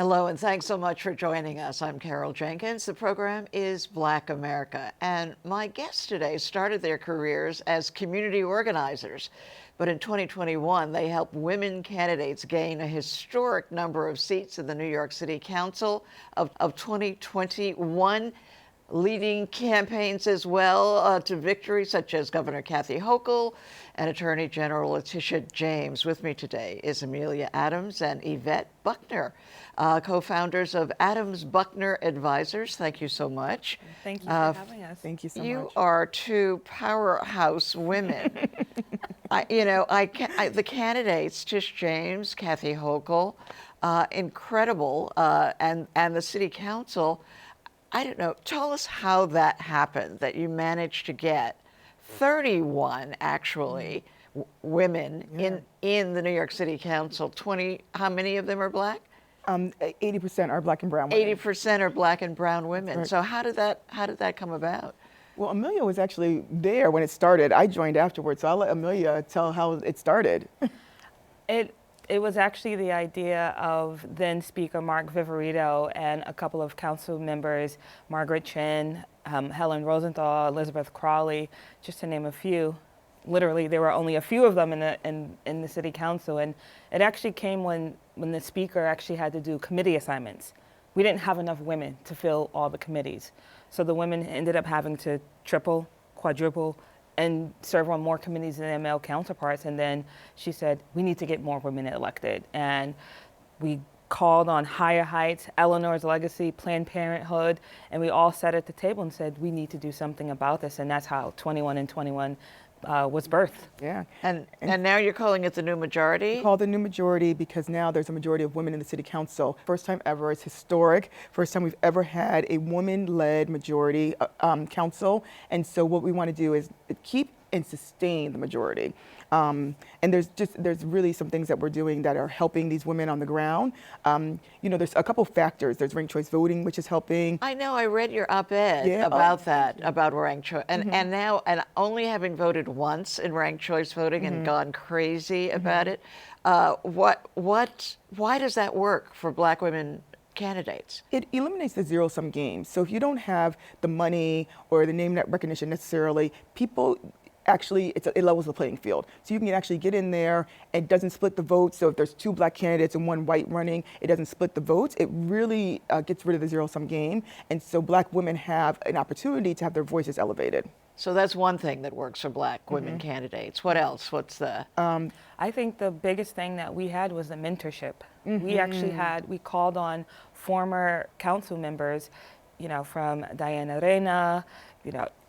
Hello, and thanks so much for joining us. I'm Carol Jenkins. The program is Black America, and my guests today started their careers as community organizers. But in 2021, they helped women candidates gain a historic number of seats in the New York City Council of 2021, leading campaigns as well to victory, such as Governor Kathy Hochul and Attorney General Letitia James. With me today is Amelia Adams and Yvette Buckner, co-founders of Adams Buckner Advisors. Thank you so much. Thank you for having us. Thank you so much. You are two powerhouse women. The candidates, Tish James, Kathy Hochul, incredible, and the City Council. I don't know, tell us how that happened, that you managed to get 31 actually women in the New York City Council. 20, how many of them are Black? 80% are Black and brown women. 80% are Black and brown women. Right. So how did that come about? Well, Amelia was actually there when it started. I joined afterwards, so I'll let Amelia tell how it started. It was actually the idea of then Speaker Mark Viverito and a couple of council members, Margaret Chin, Helen Rosenthal, Elizabeth Crawley, just to name a few. Literally, there were only a few of them in the city council, and it actually came when the speaker actually had to do committee assignments. We didn't have enough women to fill all the committees, so the women ended up having to triple, quadruple, and serve on more committees than their male counterparts. And then she said, we need to get more women elected. And we called on Higher Heights, Eleanor's Legacy, Planned Parenthood, and we all sat at the table and said, we need to do something about this. And that's how 21 and 21 was birthed. Yeah. And now you're calling it the new majority? We call it the new majority because now there's a majority of women in the city council. First time ever, it's historic. First time we've ever had a woman-led majority council. And so what we want to do is keep and sustain the majority. And there's really some things that we're doing that are helping these women on the ground. There's a couple factors. There's ranked choice voting, which is helping. I know, I read your op-ed about that, about ranked choice. And now, and only having voted once in ranked choice voting and gone crazy about it, why does that work for Black women candidates? It eliminates the zero-sum game. So if you don't have the money or the name recognition necessarily, people actually, it levels the playing field. So you can actually get in there. It doesn't split the votes. So if there's two Black candidates and one white running, it doesn't split the votes. It really gets rid of the zero-sum game. And so Black women have an opportunity to have their voices elevated. So that's one thing that works for Black women candidates. What else? What's the? I think the biggest thing that we had was the mentorship. We called on former council members, from Diana Reina,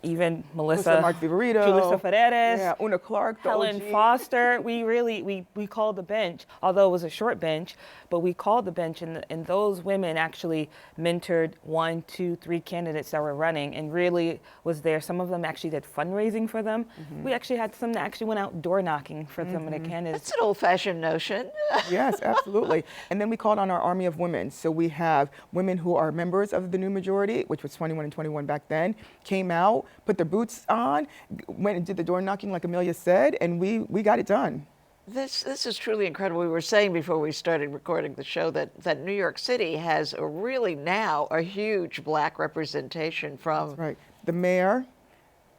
even Melissa Mark Viverito, Julissa Ferreras, Una Clark, Helen Foster. We called the bench, although it was a short bench, but we called the bench, and those women actually mentored 1, 2, 3 candidates that were running, and really was there. Some of them actually did fundraising for them. We actually had some that actually went out door knocking for some of the candidates. That's an old-fashioned notion. Yes, absolutely. And then we called on our army of women. So we have women who are members of the new majority, which was 21 and 21 back then, came out, put their boots on, went and did the door knocking like Amelia said, and we got it done. This is truly incredible. We were saying before we started recording the show that New York City has a huge Black representation from. That's right. The mayor,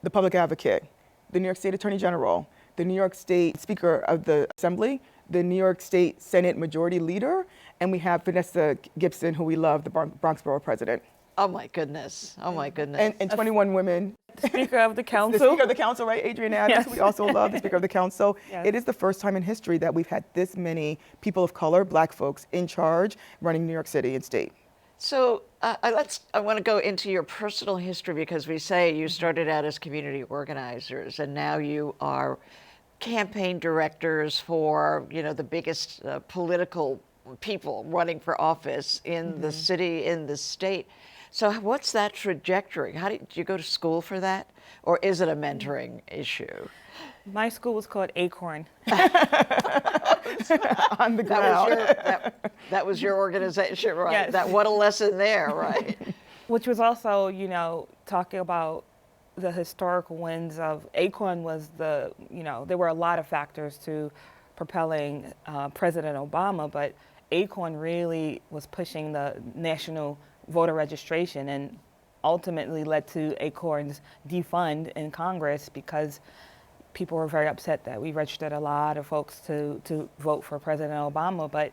the public advocate, the New York State Attorney General, the New York State Speaker of the Assembly, the New York State Senate Majority Leader, and we have Vanessa Gibson, who we love, the Bronx Borough President. Oh my goodness. Oh my goodness. And 21 women. Speaker of the Council. The Speaker of the Council, right? Adrienne Adams, we also love the Speaker of the Council. Yes. It is the first time in history that we've had this many people of color, Black folks, in charge running New York City and state. So I want to go into your personal history, because we say you started out as community organizers and now you are campaign directors for, the biggest political people running for office in the city, in the state. So what's that trajectory? Did you go to school for that? Or is it a mentoring issue? My school was called Acorn. On the ground. That was your organization, right? Yes. What a lesson there, right? Which was also, talking about the historical wins of Acorn was there were a lot of factors to propelling President Obama, but Acorn really was pushing the national voter registration and ultimately led to Acorn's defund in Congress because people were very upset that we registered a lot of folks to vote for President Obama. But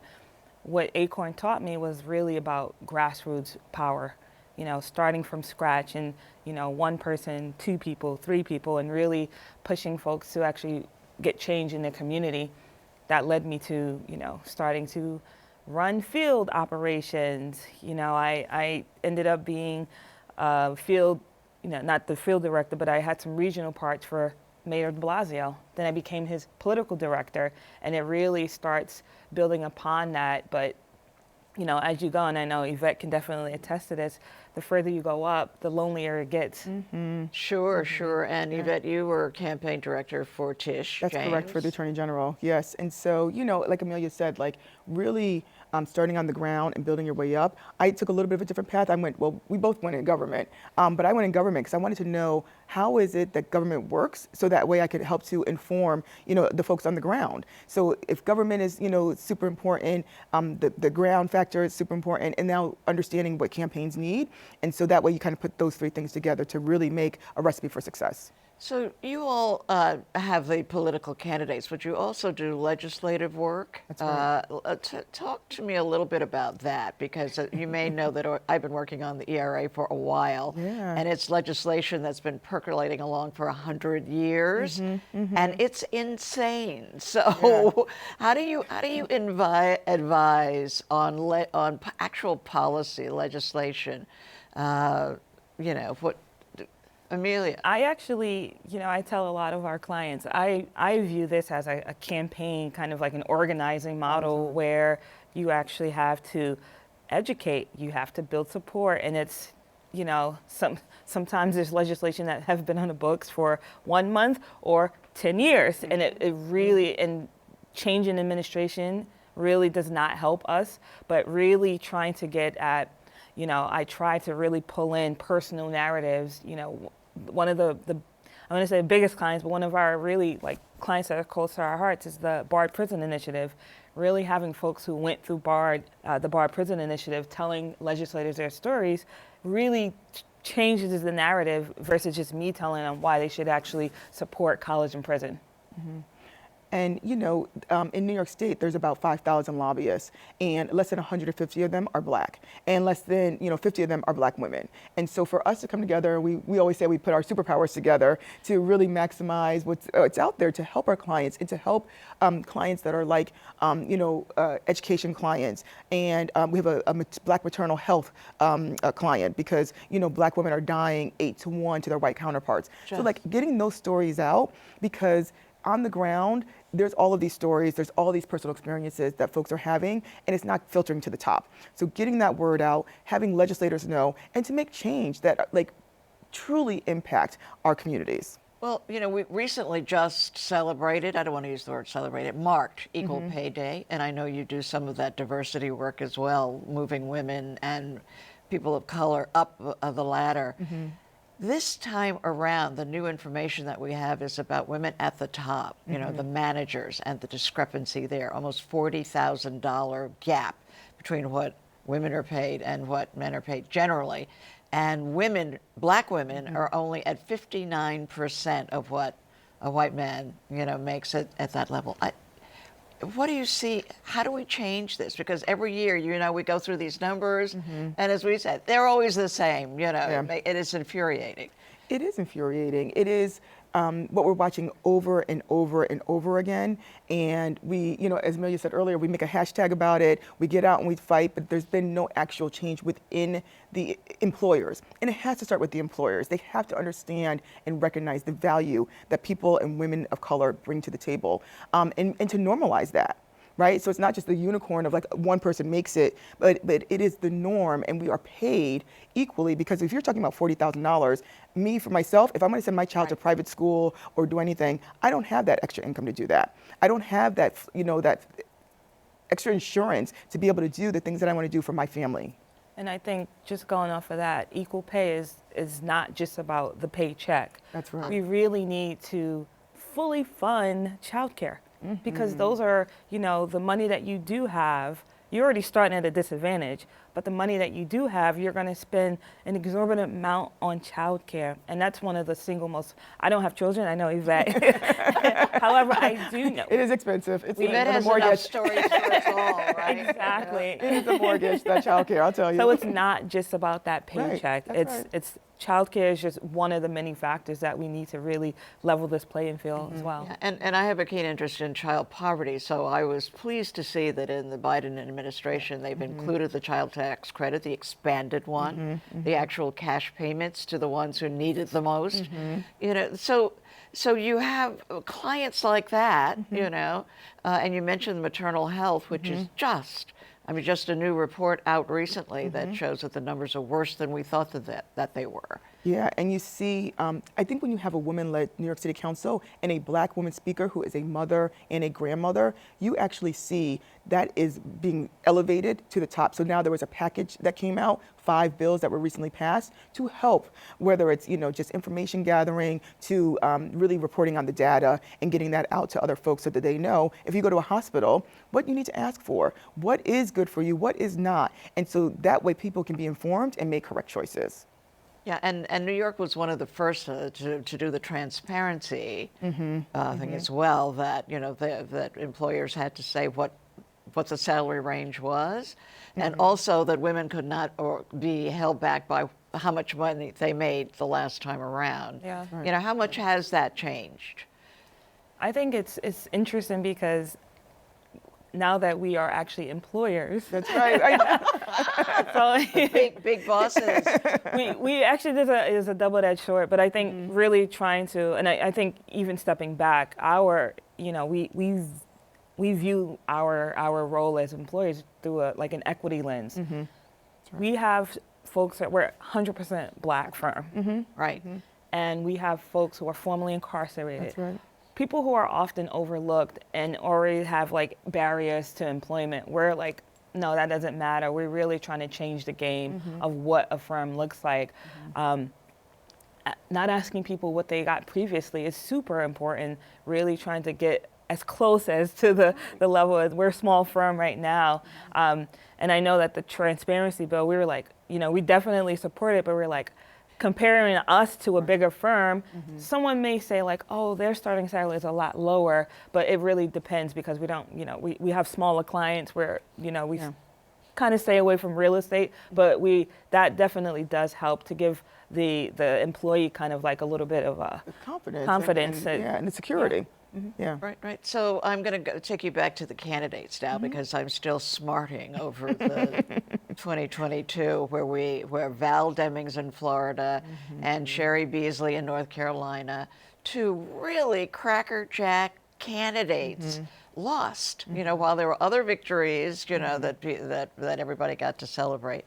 what Acorn taught me was really about grassroots power, starting from scratch and, one person, two people, three people, and really pushing folks to actually get change in their community. That led me to, starting to run field operations. I ended up being field, not the field director, but I had some regional parts for Mayor de Blasio. Then I became his political director, and it really starts building upon that. But, as you go, and I know Yvette can definitely attest to this, the further you go up, the lonelier it gets. Sure, sure. And Yvette, you were campaign director for Tish That's James. correct, for the Attorney General, yes. And so, like Amelia said, really starting on the ground and building your way up. I took a little bit of a different path. We both went in government, but I went in government because I wanted to know how is it that government works, so that way I could help to inform, the folks on the ground. So if government is, super important, the ground factor is super important, and now understanding what campaigns need. And so that way you kind of put those three things together to really make a recipe for success. So you all have the political candidates, but you also do legislative work. That's right. Talk to me a little bit about that, because you may know that I've been working on the ERA for a while, and it's legislation that's been percolating along for 100 years, and it's insane. So how do you advise on actual policy legislation? What? Amelia. I actually, I tell a lot of our clients, I view this as a campaign, kind of like an organizing model where you actually have to educate, you have to build support, and it's, sometimes there's legislation that have been on the books for 1 month or 10 years, and it really, and change in administration really does not help us, but really trying to get at, I try to really pull in personal narratives. One of the I want to say the biggest clients, but one of our really clients that are close to our hearts is the Barred Prison Initiative. Really having folks who went through the Barred Prison Initiative, telling legislators their stories, really changes the narrative versus just me telling them why they should actually support college and prison. And, in New York State, there's about 5,000 lobbyists, and less than 150 of them are black, and less than, 50 of them are black women. And so for us to come together, we always say we put our superpowers together to really maximize what's out there to help our clients and to help clients that are education clients. And we have a black maternal health client because, black women are dying 8-to-1 to their white counterparts. Just. So getting those stories out, because on the ground, there's all of these stories, there's all these personal experiences that folks are having, and it's not filtering to the top. So getting that word out, having legislators know, and to make change that truly impact our communities. Well, we recently just celebrated, I don't want to use the word celebrated, marked Equal Pay Day, and I know you do some of that diversity work as well, moving women and people of color up the ladder. This time around, the new information that we have is about women at the top, the managers, and the discrepancy there, almost $40,000 gap between what women are paid and what men are paid generally. And black women are only at 59% of what a white man, makes at that level. What do you see? How do we change this? Because every year, we go through these numbers, and as we said, they're always the same. It is infuriating. It is infuriating. It is what we're watching over and over and over again. And we, as Amelia said earlier, we make a hashtag about it. We get out and we fight, but there's been no actual change within the employers. And it has to start with the employers. They have to understand and recognize the value that people and women of color bring to the table, and to normalize that. Right? So it's not just the unicorn of one person makes it, but it is the norm, and we are paid equally, because if you're talking about $40,000, me, for myself, if I'm going to send my child to private school or do anything, I don't have that extra income to do that. I don't have that, that extra insurance to be able to do the things that I want to do for my family. And I think just going off of that, equal pay is not just about the paycheck. That's right. We really need to fully fund childcare. Because those are, the money that you do have, you're already starting at a disadvantage. But the money that you do have, you're going to spend an exorbitant amount on childcare. And that's one of the single most, I don't have children, I know Yvette. However, I do know. It is expensive. It's Yvette a has mortgage. enough stories for us all, right? Exactly. It is a mortgage, that childcare, I'll tell you. So it's not just about that Right, paycheck. that's right. It's childcare is just one of the many factors that we need to really level this playing field as well. Yeah, and I have a keen interest in child poverty, so I was pleased to see that in the Biden administration they've included the child tax credit, the expanded one, the actual cash payments to the ones who need it the most. You know, so you have clients like that, you know, and you mentioned maternal health, which is just a new report out recently that shows that the numbers are worse than we thought that they were. Yeah, and you see, I think when you have a woman-led New York City Council and a black woman speaker who is a mother and a grandmother, you actually see that is being elevated to the top. So now there was a package that came out, 5 bills that were recently passed to help, whether it's, you know, just information gathering to really reporting on the data and getting that out to other folks so that they know if you go to a hospital, what you need to ask for, what is good for you, what is not. And so that way people can be informed and make correct choices. Yeah, and New York was one of the first to do the transparency thing as well. That, you know, that employers had to say what the salary range was, and also that women could not be held back by how much money they made the last time around. Yeah. You know, how much has that changed? I think it's interesting because now that we are actually employers, That's right. so Big bosses. we actually there's a double-edged sword, but I think really trying to, and I think even stepping back, we view our role as employers through an equity lens. We have folks that we're 100% black firm, Right. and we have folks who are formerly incarcerated. That's right. People who are often overlooked and already have barriers to employment. We're like, no, that doesn't matter. We're really trying to change the game of what a firm looks like. Not asking people what they got previously is super important. Really trying to get as close as to the level as we're a small firm right now. And I know that the transparency bill, we were like, you know, we definitely support it, but we're like, comparing us to a bigger firm, someone may say oh, their starting salary is a lot lower, but it really depends because we don't, we have smaller clients where, we kind of stay away from real estate, but that definitely does help to give the employee kind of a little bit of a confidence. And the security. Yeah. Right. So I'm going to take you back to the candidates now because I'm still smarting over the 2022 where Val Demings in Florida and Sherry Beasley in North Carolina, two really crackerjack candidates, lost. You know, while there were other victories, that everybody got to celebrate.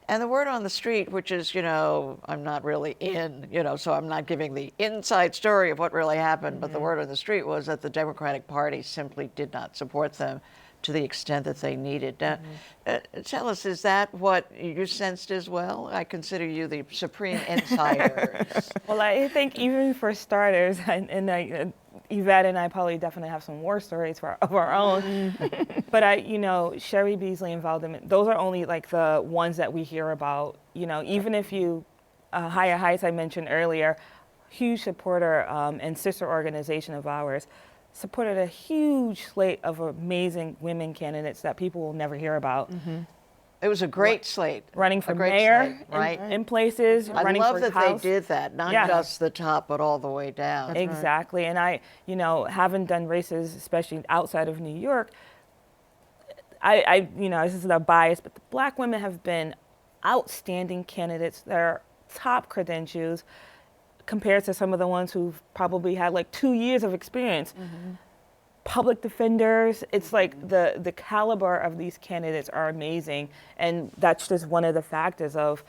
And the word on the street, which is, I'm not really in, so I'm not giving the inside story of what really happened, but the word on the street was that the Democratic Party simply did not support them to the extent that they needed. Tell us, is that what you sensed as well? I consider you the supreme insiders. Well, I think even for starters, and Yvette and I probably definitely have some war stories of our own. But Sherry Beasley and Val Demings, those are only the ones that we hear about. Even if you, Higher Heights I mentioned earlier, huge supporter and sister organization of ours, supported a huge slate of amazing women candidates that people will never hear about. It was a great slate. Running for great mayor slate, right? in places, I running love for that House. they did that, not just the top, but all the way down. Exactly. And I, having done races, especially outside of New York, this is a bias, but the black women have been outstanding candidates. They're top credentials compared to some of the ones who've probably had 2 years of experience. Public defenders, it's the caliber of these candidates are amazing. And that's just one of the factors of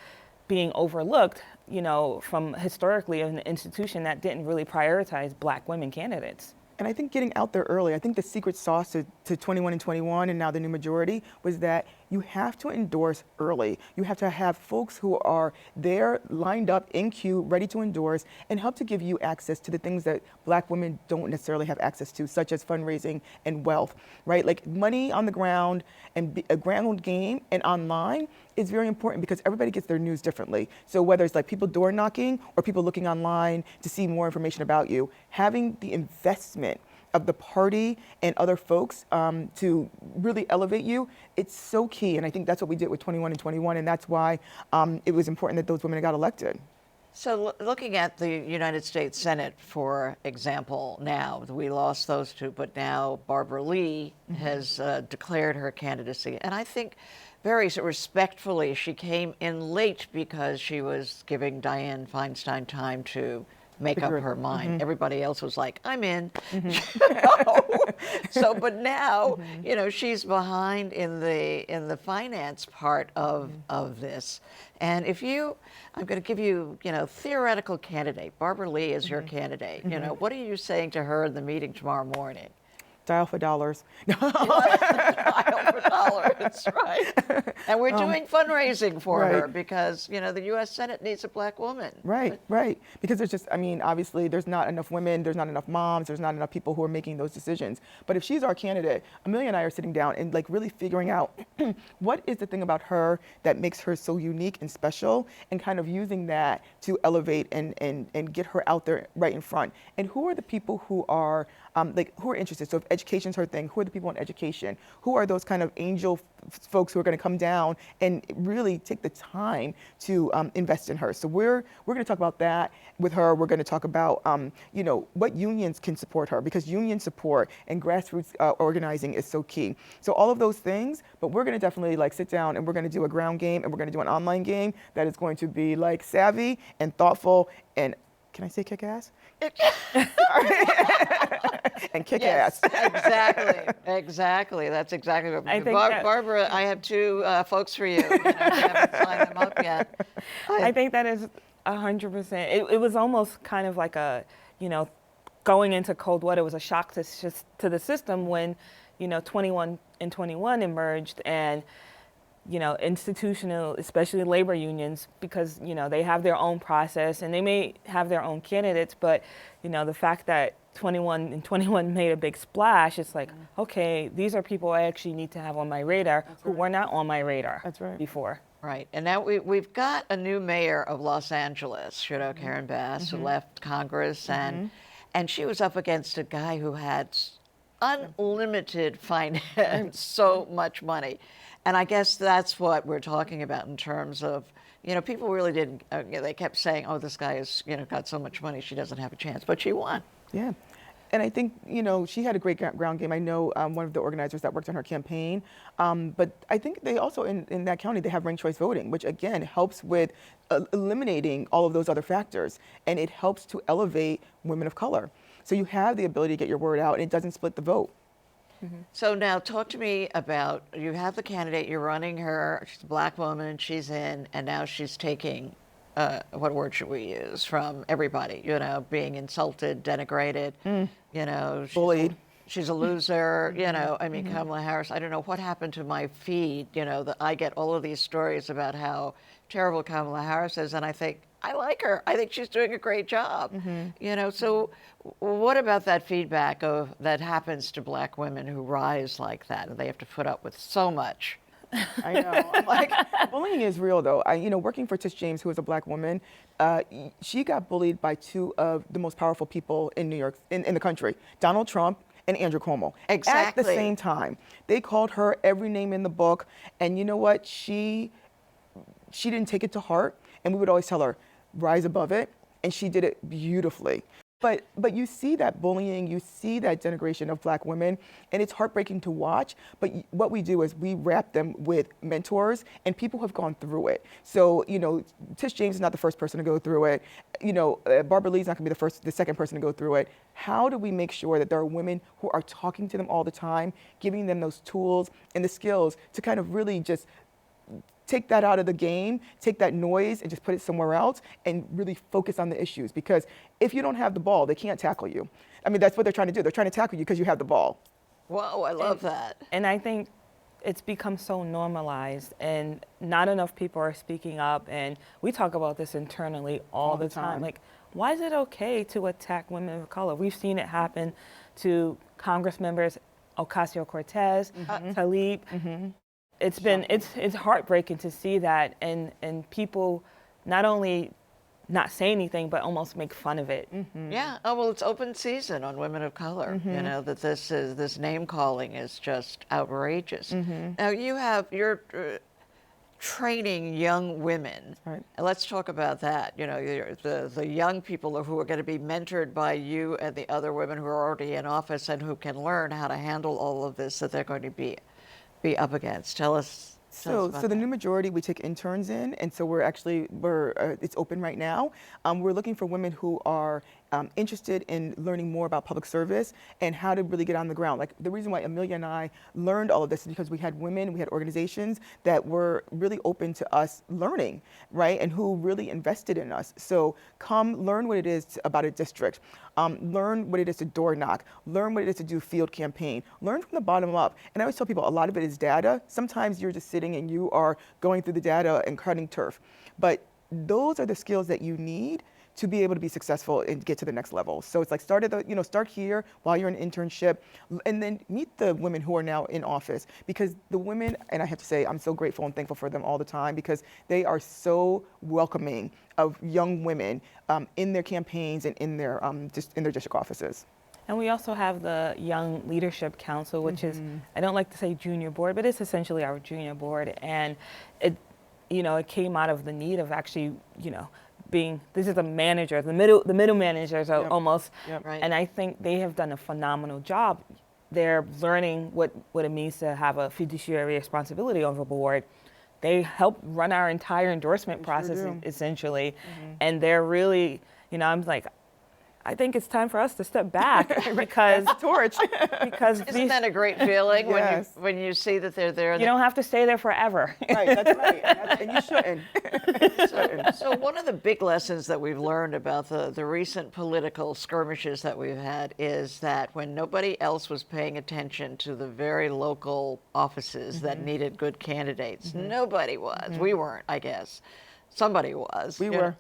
being overlooked, from historically an institution that didn't really prioritize black women candidates. And I think getting out there early, I think the secret sauce to 21 and 21 and now the new majority was that you have to endorse early. You have to have folks who are there lined up in queue, ready to endorse, and help to give you access to the things that Black women don't necessarily have access to, such as fundraising and wealth, right? Like money on the ground and a ground game and online is very important because everybody gets their news differently. So whether it's like people door knocking or people looking online to see more information about you, having the investment of the party and other folks to really elevate you, it's so key. And I think that's what we did with 21 and 21, and that's why it was important that those women got elected. So looking at the United States Senate, for example, now, we lost those two, but now Barbara Lee has declared her candidacy. And I think very respectfully, she came in late because she was giving Dianne Feinstein time to make up her mind. Everybody else was like, I'm in. You know? So, but now, you know, she's behind in the finance part of this. And if I'm going to give you, you know, theoretical candidate. Barbara Lee is your candidate. You know, what are you saying to her in the meeting tomorrow morning? Dial for dollars. Dial for dollars, right? And we're doing fundraising for her because, you know, the U.S. Senate needs a Black woman. Right, right. Because there's just, I mean, obviously there's not enough women, there's not enough moms, there's not enough people who are making those decisions. But if she's our candidate, Amelia and I are sitting down and like really figuring out what is the thing about her that makes her so unique and special, and kind of using that to elevate and get her out there right in front. And who are the people who are who are interested? So if education's her thing, who are the people in education? Who are those kind of angel folks who are going to come down and really take the time to invest in her? So we're going to talk about that with her. We're going to talk about you know, what unions can support her, because union support and grassroots organizing is so key. So all of those things, but we're going to definitely like sit down and we're going to do a ground game and we're going to do an online game that is going to be like savvy and thoughtful and, can I say kick ass? And kick ass. Exactly. That's exactly what I think Barbara, I have two folks for you. You know, I haven't signed them up yet. I think that is 100%. It was almost kind of like a, you know, going into cold water. It was a shock to the system when, you know, 21 and 21 emerged, and you know, institutional, especially labor unions, because, you know, they have their own process and they may have their own candidates, but, you know, the fact that 21 and 21 made a big splash, it's like, okay, these are people I actually need to have on my radar who were not on my radar before. Right, and now we've got a new mayor of Los Angeles, you know, Karen Bass, who left Congress, and she was up against a guy who had unlimited finance, so much money. And I guess that's what we're talking about in terms of, you know, people really didn't, you know, they kept saying, oh, this guy has, you know, got so much money, she doesn't have a chance. But she won. Yeah. And I think, you know, she had a great ground game. I know one of the organizers that worked on her campaign. But I think they also, in that county, they have ranked choice voting, which again helps with eliminating all of those other factors. And it helps to elevate women of color. So you have the ability to get your word out, and it doesn't split the vote. So now talk to me about, you have the candidate, you're running her, she's a Black woman, she's in, and now she's taking, what word should we use, from everybody, you know, being insulted, denigrated, you know. Bullied. She's a loser, you know, I mean, Kamala Harris, I don't know what happened to my feed, you know, that I get all of these stories about how terrible Kamala Harris is, and I think, I like her. I think she's doing a great job. You know, so what about that feedback that happens to Black women who rise like that, and they have to put up with so much? I know. I'm like, bullying is real, though. You know, working for Tish James, who is a Black woman, she got bullied by two of the most powerful people in New York, in the country, Donald Trump and Andrew Cuomo. Exactly. At the same time. They called her every name in the book, and you know what? She didn't take it to heart, and we would always tell her, rise above it, and she did it beautifully. But you see that bullying, you see that denigration of Black women, and it's heartbreaking to watch. But what we do is we wrap them with mentors and people who have gone through it. So, you know, Tish James is not the first person to go through it. You know, Barbara Lee's not going to be the second person to go through it. How do we make sure that there are women who are talking to them all the time, giving them those tools and the skills to kind of really just take that out of the game, take that noise and just put it somewhere else and really focus on the issues? Because if you don't have the ball, they can't tackle you. I mean, that's what they're trying to do. They're trying to tackle you because you have the ball. Whoa, I love that. And I think it's become so normalized, and not enough people are speaking up. And we talk about this internally all the time. Like, why is it okay to attack women of color? We've seen it happen to Congress members, Ocasio-Cortez, Tlaib. It's heartbreaking to see that, and people not only not say anything, but almost make fun of it. Yeah. Oh, well, it's open season on women of color. You know, that this name calling is just outrageous. Now you're training young women. Right. And let's talk about that. You know, the young people who are going to be mentored by you and the other women who are already in office and who can learn how to handle all of this that they're going to be up against. Tell us. So the new majority, we take interns in, and so it's open right now. We're looking for women who are interested in learning more about public service and how to really get on the ground. Like, the reason why Amelia and I learned all of this is because we had women, we had organizations that were really open to us learning, right? And who really invested in us. So come learn what it is about a district. Learn what it is to door knock. Learn what it is to do field campaign. Learn from the bottom up. And I always tell people a lot of it is data. Sometimes you're just sitting and you are going through the data and cutting turf. But those are the skills that you need to be able to be successful and get to the next level. So it's like start here while you're in internship, and then meet the women who are now in office, because the women, and I have to say, I'm so grateful and thankful for them all the time, because they are so welcoming of young women in their campaigns and in their district offices. And we also have the Young Leadership Council, which is, I don't like to say junior board, but it's essentially our junior board. And it came out of the need of actually, this is a manager, the middle managers are almost, Right. and I think they have done a phenomenal job. They're learning what it means to have a fiduciary responsibility over board. They help run our entire endorsement process, essentially, and they're really, I'm like, I think it's time for us to step back because torch. because Isn't that a great feeling Yes. when you see that they're there? you don't have to stay there forever. Right, that's right, and you shouldn't. So one of the big lessons that we've learned about the recent political skirmishes that we've had is that when nobody else was paying attention to the very local offices that needed good candidates, nobody was. We weren't, I guess. Somebody was. We were.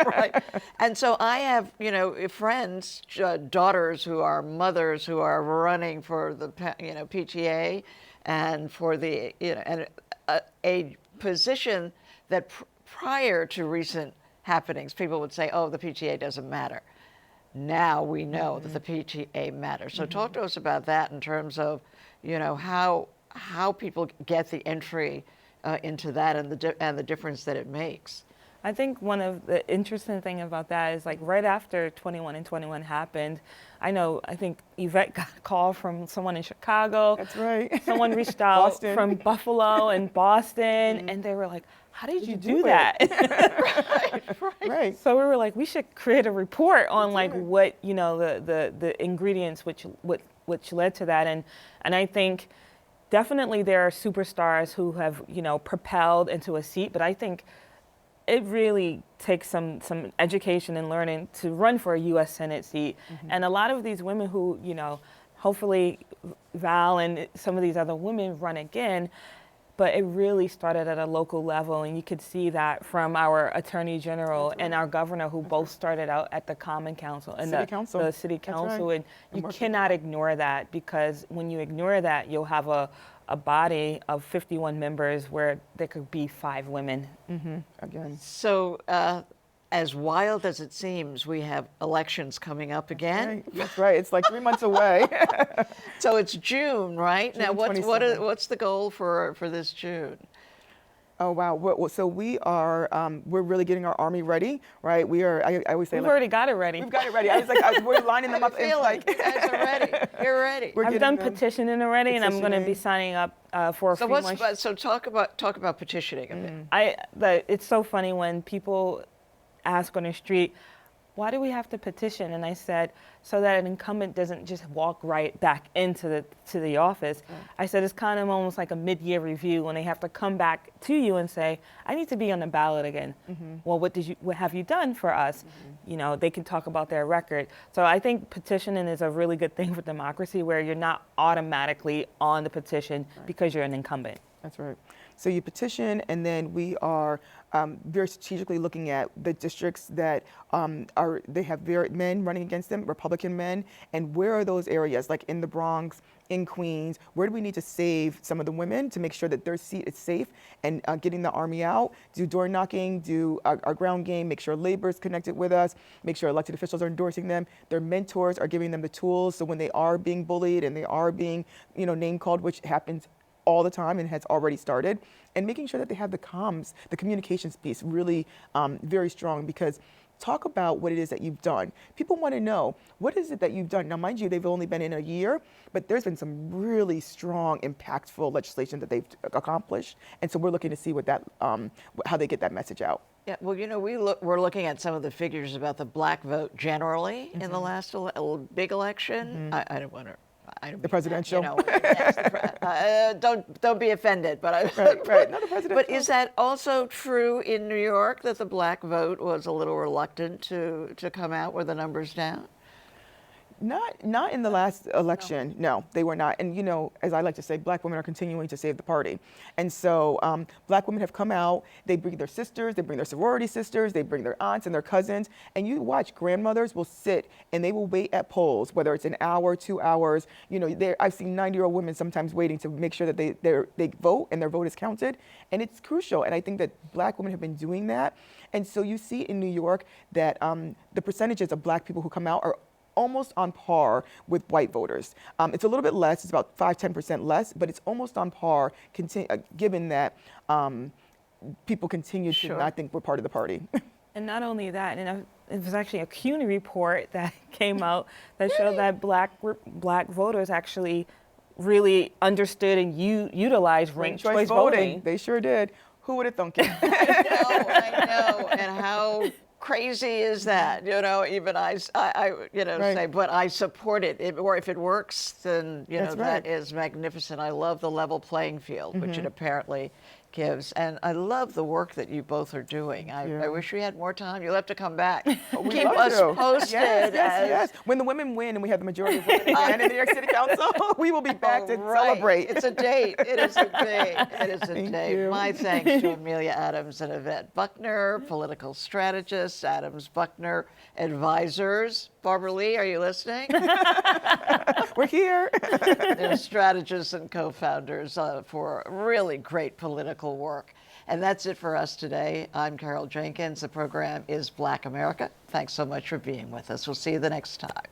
Right. And so I have, friends, daughters who are mothers who are running for the, PTA and for the, and a position that prior to recent happenings, people would say, oh, the PTA doesn't matter. Now we know that the PTA matters. So talk to us about that in terms of, how people get the entry into that and the difference that it makes. I think one of the interesting thing about that is, like, right after 21 and 21 happened, I think Yvette got a call from someone in Chicago. That's right. Someone reached out Boston. from Buffalo and Boston, and they were like, how did you do that? Right. So we were like, we should create a report on what, the ingredients which led to that. And I think definitely there are superstars who have, propelled into a seat, but I think it really takes some education and learning to run for a U.S. Senate seat. And a lot of these women who, hopefully Val and some of these other women run again, but it really started at a local level, and you could see that from our Attorney General and our governor, who both started out at the Common Council and the City Council, and you cannot ignore that, because when you ignore that, you'll have a body of 51 members where there could be 5 women. Again. So as wild as it seems, we have elections coming up again. Right. That's right. It's like 3 months away. So it's June, right? June Now, 27th. what's the goal for this June? Oh wow! So we are we're really getting our army ready, right? We are. I always say We've already got it ready. we've got it ready. I was like, we're lining them up. I feel like you guys are ready. You're ready. We're I've getting done them petitioning already, and I'm going to be signing up for a So few more. so talk about petitioning a bit. It's so funny when people ask on the street, why do we have to petition? And I said, so that an incumbent doesn't just walk right back into the office. Right. I said, it's kind of almost like a mid-year review when they have to come back to you and say, I need to be on the ballot again. Well, what have you done for us? You know, they can talk about their record. So I think petitioning is a really good thing for democracy, where you're not automatically on the petition because you're an incumbent. That's right. So you petition, and then we are very strategically looking at the districts that they have men running against them, Republican men, and where are those areas, like in the Bronx, in Queens, where do we need to save some of the women to make sure that their seat is safe, and getting the army out, do door knocking, do our ground game, make sure labor is connected with us, make sure elected officials are endorsing them, their mentors are giving them the tools, so when they are being bullied and they are being, name called, which happens all the time and has already started, and making sure that they have the comms, the communications piece really very strong, because talk about what it is that you've done. People want to know, what is it that you've done? Now, mind you, they've only been in a year, but there's been some really strong, impactful legislation that they've accomplished, and so we're looking to see what that, how they get that message out. Yeah, well, we're looking at some of the figures about the black vote generally in the last big election. I don't want to. The presidential. Don't be offended, but right. Not the presidential. But is that also true in New York, that the black vote was a little reluctant to come out with the numbers down? Not in the last election. No, they were not. And as I like to say, black women are continuing to save the party. And so black women have come out. They bring their sisters, they bring their sorority sisters, they bring their aunts and their cousins. And you watch, grandmothers will sit and they will wait at polls, whether it's an hour, 2 hours. I've seen 90-year-old women sometimes waiting to make sure that they vote and their vote is counted. And it's crucial. And I think that black women have been doing that. And so you see in New York that the percentages of black people who come out are almost on par with white voters. It's a little bit less, it's about 5-10% less, but it's almost on par, given that people continue to not think we're part of the party. And not only that, it was actually a CUNY report that came out that showed that black voters actually really understood and utilized ranked choice voting. They sure did. Who would have thunk it? I know. And how crazy is that? Even I say, but I support it. Or if it works, then that is magnificent. I love the level playing field, which it apparently gives, and I love the work that you both are doing. I wish we had more time. You'll have to come back. Keep us posted. Yes. When the women win and we have the majority of women again in New York City Council, we will be back to celebrate. It's a date. It is a date. It is a date. My thanks to Amelia Adams and Yvette Buckner, political strategists, Adams Buckner advisors. Barbara Lee, are you listening? We're here. They're strategists and co-founders for really great political work. And that's it for us today. I'm Carol Jenkins. The program is Black America. Thanks so much for being with us. We'll see you the next time.